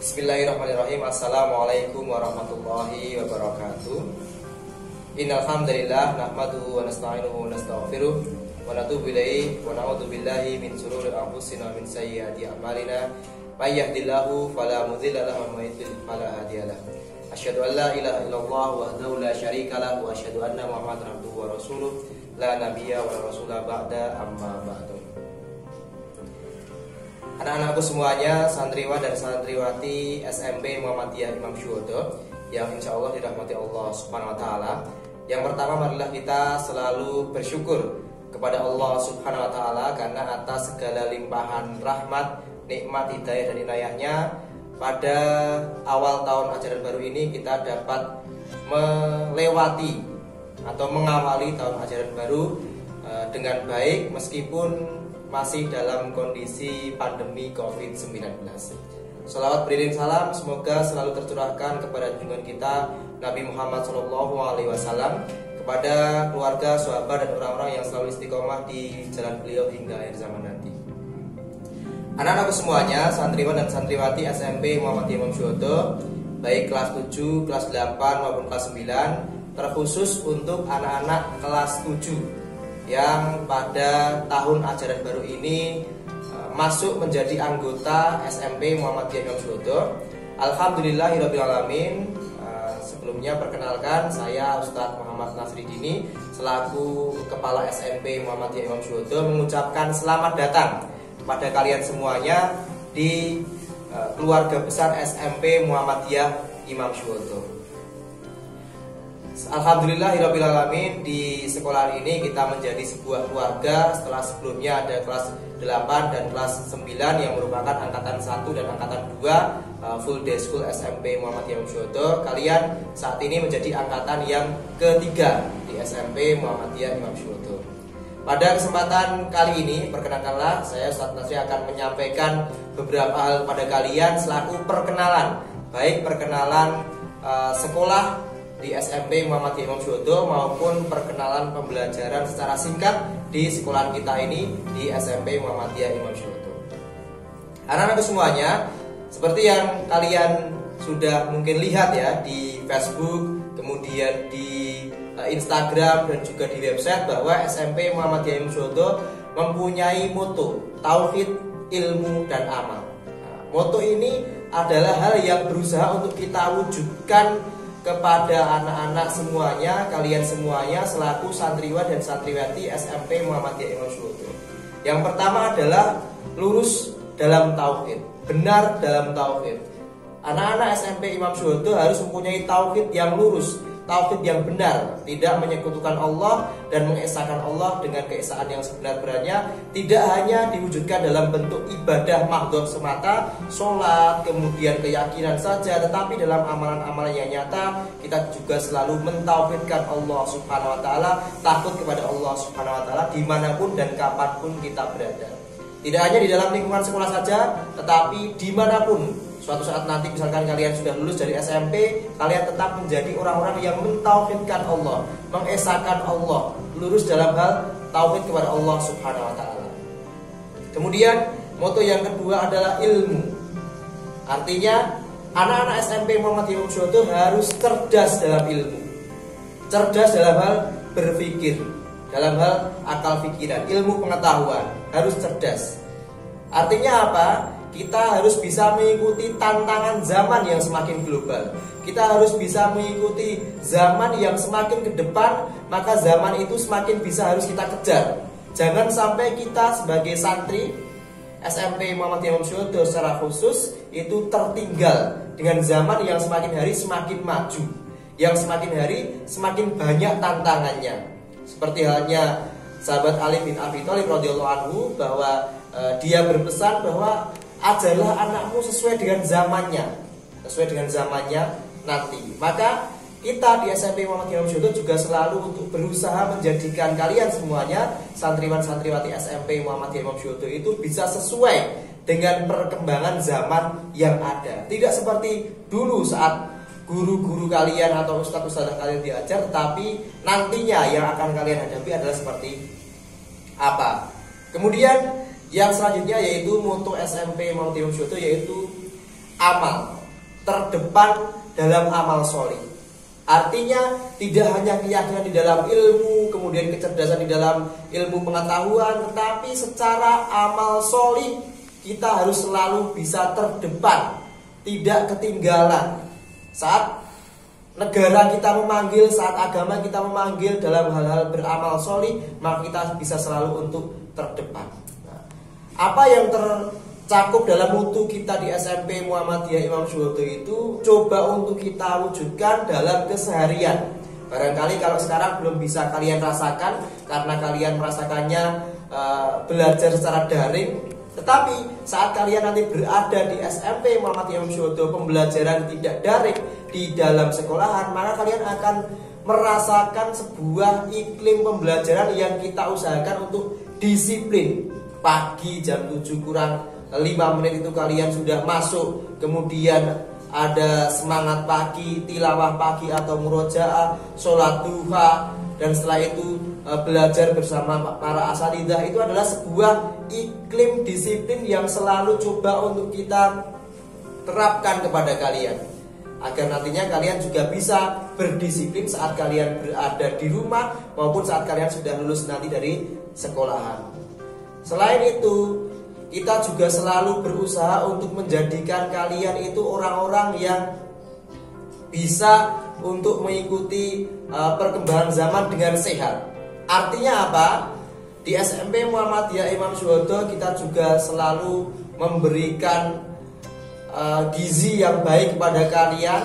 Bismillahirrahmanirrahim. Assalamualaikum warahmatullahi wabarakatuh. Innal hamdalillah nahmaduhu wa nasta'inuhu wa nastaghfiruh wa natubu ilaihi wa na'udzu billahi min shururi anfusina wa min sayyiati a'malina. May yahdihillahu fala mudilla lahu wa may yudlil fala hadiya lahu. Asyhadu an la ilaha illallah wahdahu la syarika lahu wa asyhadu anna Muhammadan abduhu wa rasuluh la nabiyya wa la rasula ba'da amma ba'du. Anak-anakku semuanya, santriwan dan santriwati SMP Muhammadiyah Imam Syuhodo yang insya Allah dirahmati Allah Subhanahu Wa Taala. Yang pertama marilah kita selalu bersyukur kepada Allah Subhanahu Wa Taala karena atas segala limpahan rahmat, nikmat, hidayah dan inayahnya pada awal tahun ajaran baru ini kita dapat melewati atau mengawali tahun ajaran baru dengan baik meskipun masih dalam kondisi pandemi COVID-19. Salawat beriring salam semoga selalu tercurahkan kepada junjungan kita Nabi Muhammad SAW, kepada keluarga, sahabat dan orang-orang yang selalu istiqomah di jalan beliau hingga akhir zaman nanti. Anak-anakku semuanya, santriwan dan santriwati SMP Muhammadiyah Imam Syuhodo, baik kelas 7, kelas 8 maupun kelas 9, terkhusus untuk anak-anak kelas 7 yang pada tahun ajaran baru ini masuk menjadi anggota SMP Muhammadiyah Imam Syuhodo. Alhamdulillahirabbil alamin. Sebelumnya perkenalkan, saya Ustadz Muhammad Nasri Dini selaku Kepala SMP Muhammadiyah Imam Syuhodo mengucapkan selamat datang kepada kalian semuanya di keluarga besar SMP Muhammadiyah Imam Syuhodo. Alhamdulillahirabbil alamin, di sekolah ini kita menjadi sebuah keluarga setelah sebelumnya ada kelas 8 dan kelas 9 yang merupakan angkatan 1 dan angkatan 2 full day school SMP Muhammadiyah Imam Syuhodo. Kalian saat ini menjadi angkatan yang ketiga di SMP Muhammadiyah Imam Syuhodo. Pada kesempatan kali ini perkenalkanlah saya Ustadz Nasri akan menyampaikan beberapa hal pada kalian selaku perkenalan, baik perkenalan sekolah di SMP Muhammadiyah Imam Syuhodo maupun perkenalan pembelajaran secara singkat di sekolahan kita ini di SMP Muhammadiyah Imam Syuhodo. Anak-anak semuanya, seperti yang kalian sudah mungkin lihat ya di Facebook, kemudian di Instagram dan juga di website, bahwa SMP Muhammadiyah Imam Syuhodo mempunyai moto tauhid, ilmu dan amal. Moto ini adalah hal yang berusaha untuk kita wujudkan kepada anak-anak semuanya, kalian semuanya selaku santriwan dan santriwati SMP Muhammadiyah Imam Syuhodo. Yang pertama adalah lurus dalam tauhid, benar dalam tauhid. Anak-anak SMP Imam Syuhodo harus mempunyai tauhid yang lurus, tauhid yang benar, tidak menyekutukan Allah dan mengesahkan Allah dengan keesaan yang sebenar-benarnya, tidak hanya diwujudkan dalam bentuk ibadah mahdhah semata, sholat, kemudian keyakinan saja, tetapi dalam amalan-amalan yang nyata kita juga selalu mentauhidkan Allah Subhanahu Wa Taala, takut kepada Allah Subhanahu Wa Taala dimanapun dan kapanpun kita berada. Tidak hanya di dalam lingkungan sekolah saja, tetapi dimanapun. Suatu saat nanti misalkan kalian sudah lulus dari SMP, kalian tetap menjadi orang-orang yang mentauhidkan Allah, mengesahkan Allah, lurus dalam hal tauhid kepada Allah Subhanahu Wa Taala. Kemudian moto yang kedua adalah ilmu. Artinya anak-anak SMP Muhammadiyah Imam Syuhodo harus cerdas dalam ilmu, cerdas dalam hal berpikir, dalam hal akal pikiran, ilmu pengetahuan, harus cerdas. Artinya apa? Kita harus bisa mengikuti tantangan zaman yang semakin global. Kita harus bisa mengikuti zaman yang semakin ke depan, maka zaman itu semakin bisa harus kita kejar. Jangan sampai kita sebagai santri SMP Muhammadiyah Imam Syuhodo secara khusus itu tertinggal dengan zaman yang semakin hari semakin maju, yang semakin hari semakin banyak tantangannya. Seperti halnya sahabat Ali bin Abi Thalib radhiyallahu anhu, bahwa dia berpesan bahwa ajarlah anakmu sesuai dengan zamannya, sesuai dengan zamannya nanti. Maka kita di SMP Muhammadiyah Imam Syuhodo juga selalu untuk berusaha menjadikan kalian semuanya santriwan santriwati SMP Muhammadiyah Imam Syuhodo itu bisa sesuai dengan perkembangan zaman yang ada. Tidak seperti dulu saat guru-guru kalian atau ustadz-ustadzah kalian diajar, tetapi nantinya yang akan kalian hadapi adalah seperti apa. Kemudian yang selanjutnya yaitu moto SMP Muhammadiyah Imam Syuhodo, yaitu amal, terdepan dalam amal solih. Artinya tidak hanya keyakinan di dalam ilmu, kemudian kecerdasan di dalam ilmu pengetahuan, tetapi secara amal solih kita harus selalu bisa terdepan, tidak ketinggalan. Saat negara kita memanggil, saat agama kita memanggil dalam hal-hal beramal solih, maka kita bisa selalu untuk terdepan. Nah, apa yang tercakup dalam mutu kita di SMP Muhammadiyah Imam Syuhodo itu coba untuk kita wujudkan dalam keseharian. Barangkali kalau sekarang belum bisa kalian rasakan karena kalian merasakannya belajar secara daring. Tetapi saat kalian nanti berada di SMP Muhammadiyah Imam Syuhodo, pembelajaran tidak daring di dalam sekolahan, maka kalian akan merasakan sebuah iklim pembelajaran yang kita usahakan untuk disiplin. Pagi jam 7 kurang 5 menit itu kalian sudah masuk, kemudian ada semangat pagi, tilawah pagi atau murojaah, sholat duha, dan setelah itu belajar bersama para asatidzah. Itu adalah sebuah iklim disiplin yang selalu coba untuk kita terapkan kepada kalian, agar nantinya kalian juga bisa berdisiplin saat kalian berada di rumah maupun saat kalian sudah lulus nanti dari sekolahan. Selain itu, kita juga selalu berusaha untuk menjadikan kalian itu orang-orang yang bisa untuk mengikuti perkembangan zaman dengan sehat. Artinya apa? Di SMP Muhammadiyah Imam Syuhodo kita juga selalu memberikan gizi yang baik kepada kalian.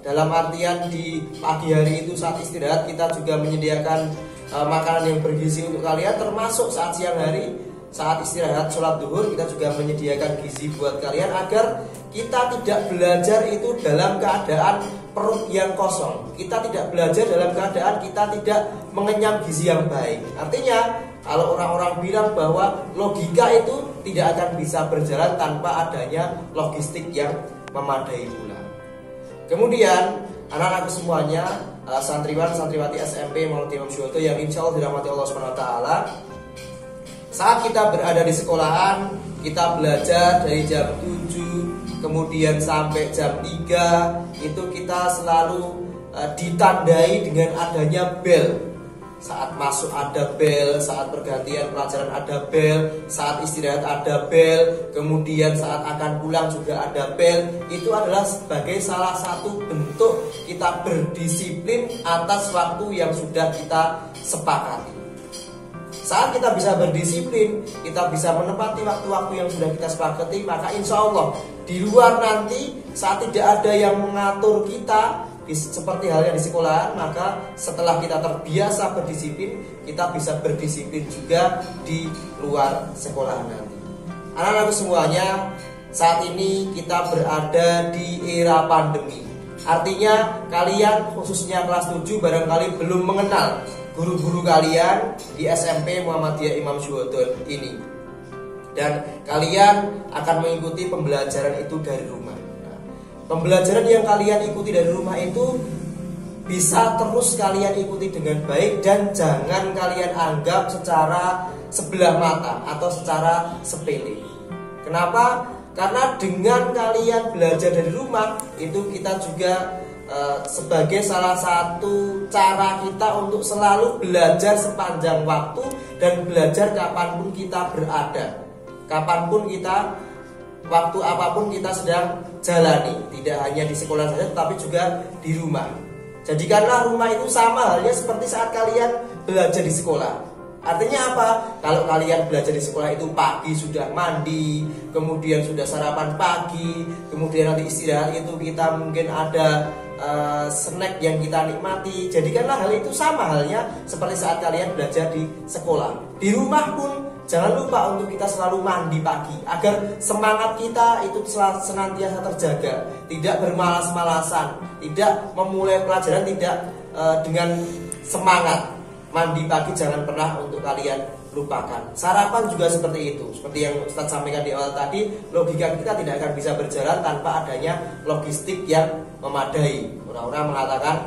Dalam artian di pagi hari itu saat istirahat kita juga menyediakan makanan yang bergizi untuk kalian, termasuk saat siang hari saat istirahat sholat duhur kita juga menyediakan gizi buat kalian agar kita tidak belajar itu dalam keadaan perut yang kosong. Kita tidak belajar dalam keadaan kita tidak mengenyam gizi yang baik. Artinya kalau orang-orang bilang bahwa logika itu tidak akan bisa berjalan tanpa adanya logistik yang memadai pula. Kemudian anak-anakku semuanya, santriwan santriwati SMP Muhammadiyah Imam Syuhodo yang insya Allah dirahmati Allah SWT, saat kita berada di sekolahan, kita belajar dari jam 7 kemudian sampai jam 3, itu kita selalu ditandai dengan adanya bel. Saat masuk ada bel, saat pergantian pelajaran ada bel, saat istirahat ada bel, kemudian saat akan pulang juga ada bel. Itu adalah sebagai salah satu bentuk kita berdisiplin atas waktu yang sudah kita sepakati. Saat kita bisa berdisiplin, kita bisa menepati waktu-waktu yang sudah kita sepakati, maka insya Allah di luar nanti saat tidak ada yang mengatur kita seperti halnya di sekolahan, maka setelah kita terbiasa berdisiplin, kita bisa berdisiplin juga di luar sekolahan nanti. Anak-anak semuanya, saat ini kita berada di era pandemi. Artinya kalian khususnya kelas 7 barangkali belum mengenal guru-guru kalian di SMP Muhammadiyah Imam Syuhodo ini, dan kalian akan mengikuti pembelajaran itu dari rumah. Nah, pembelajaran yang kalian ikuti dari rumah itu bisa terus kalian ikuti dengan baik dan jangan kalian anggap secara sebelah mata atau secara sepele. Kenapa? Karena dengan kalian belajar dari rumah itu kita juga sebagai salah satu cara kita untuk selalu belajar sepanjang waktu dan belajar kapanpun kita berada, kapanpun kita, waktu apapun kita sedang jalani, tidak hanya di sekolah saja tetapi juga di rumah. Jadikanlah rumah itu sama halnya seperti saat kalian belajar di sekolah. Artinya apa? Kalau kalian belajar di sekolah itu pagi sudah mandi, kemudian sudah sarapan pagi, kemudian nanti istirahat itu kita mungkin ada snack yang kita nikmati. Jadikanlah hal itu sama halnya seperti saat kalian belajar di sekolah. Di rumah pun jangan lupa untuk kita selalu mandi pagi agar semangat kita itu senantiasa terjaga, tidak bermalas-malasan, tidak memulai pelajaran tidak dengan semangat. Mandi pagi jangan pernah untuk kalian lupakan. Sarapan juga seperti itu. Seperti yang Ustadz sampaikan di awal tadi, logika kita tidak akan bisa berjalan tanpa adanya logistik yang memadai. Orang-orang mengatakan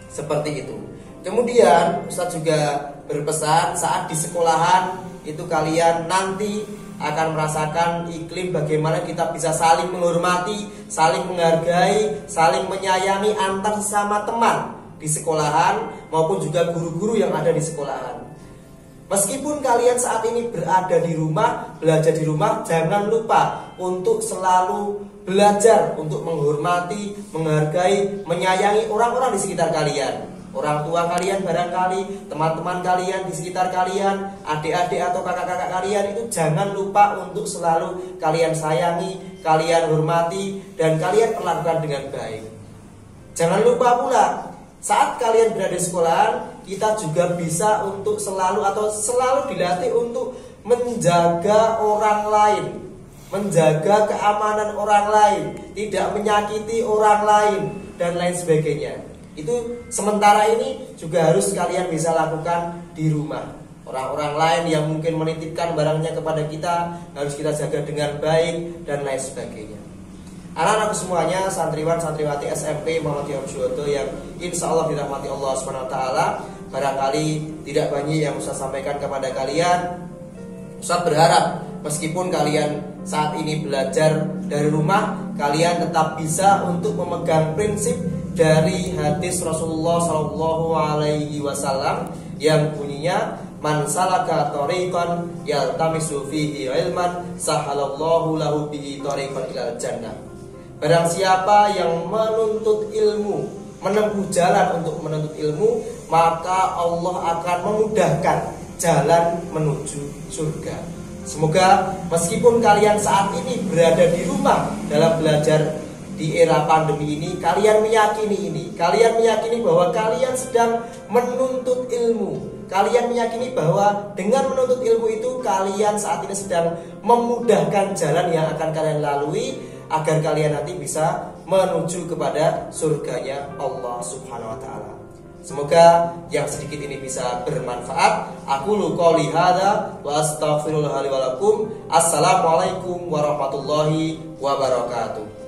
seperti itu. Kemudian Ustadz juga berpesan saat di sekolahan itu kalian nanti akan merasakan iklim bagaimana kita bisa saling menghormati, saling menghargai, saling menyayangi antar sesama teman di sekolahan maupun juga guru-guru yang ada di sekolahan. Meskipun kalian saat ini berada di rumah, belajar di rumah, jangan lupa untuk selalu belajar untuk menghormati, menghargai, menyayangi orang-orang di sekitar kalian. Orang tua kalian barangkali, teman-teman kalian di sekitar kalian, adik-adik atau kakak-kakak kalian itu jangan lupa untuk selalu kalian sayangi, kalian hormati, dan kalian perlakukan dengan baik. Jangan lupa pula, saat kalian berada di sekolahan, kita juga bisa untuk selalu dilatih untuk menjaga orang lain, menjaga keamanan orang lain, tidak menyakiti orang lain, dan lain sebagainya. Itu sementara ini juga harus kalian bisa lakukan di rumah. Orang-orang lain yang mungkin menitipkan barangnya kepada kita harus kita jaga dengan baik dan lain sebagainya. Anak-anakku semuanya, santriwan santriwati SMP Muhammadiyah Suwoto yang insya Allah dirahmati Allah SWT. Barangkali tidak banyak yang Ustaz sampaikan kepada kalian. Ustaz berharap meskipun kalian saat ini belajar dari rumah, kalian tetap bisa untuk memegang prinsip dari hadis Rasulullah SAW yang bunyinya, man salaka thoriqan yaltamisu fihi ilman sahalallahu lahu bihi thoriqan ilal jannah. Barang siapa yang menuntut ilmu, menempuh jalan untuk menuntut ilmu, maka Allah akan memudahkan jalan menuju surga. Semoga meskipun kalian saat ini berada di rumah dalam belajar di era pandemi ini, kalian meyakini bahwa kalian sedang menuntut ilmu. Kalian meyakini bahwa dengan menuntut ilmu itu kalian saat ini sedang memudahkan jalan yang akan kalian lalui agar kalian nanti bisa menuju kepada surganya Allah Subhanahu wa taala. Semoga yang sedikit ini bisa bermanfaat. Aku qouli hadza wa astaghfirullah li wa lakum. Assalamualaikum warahmatullahi wabarakatuh.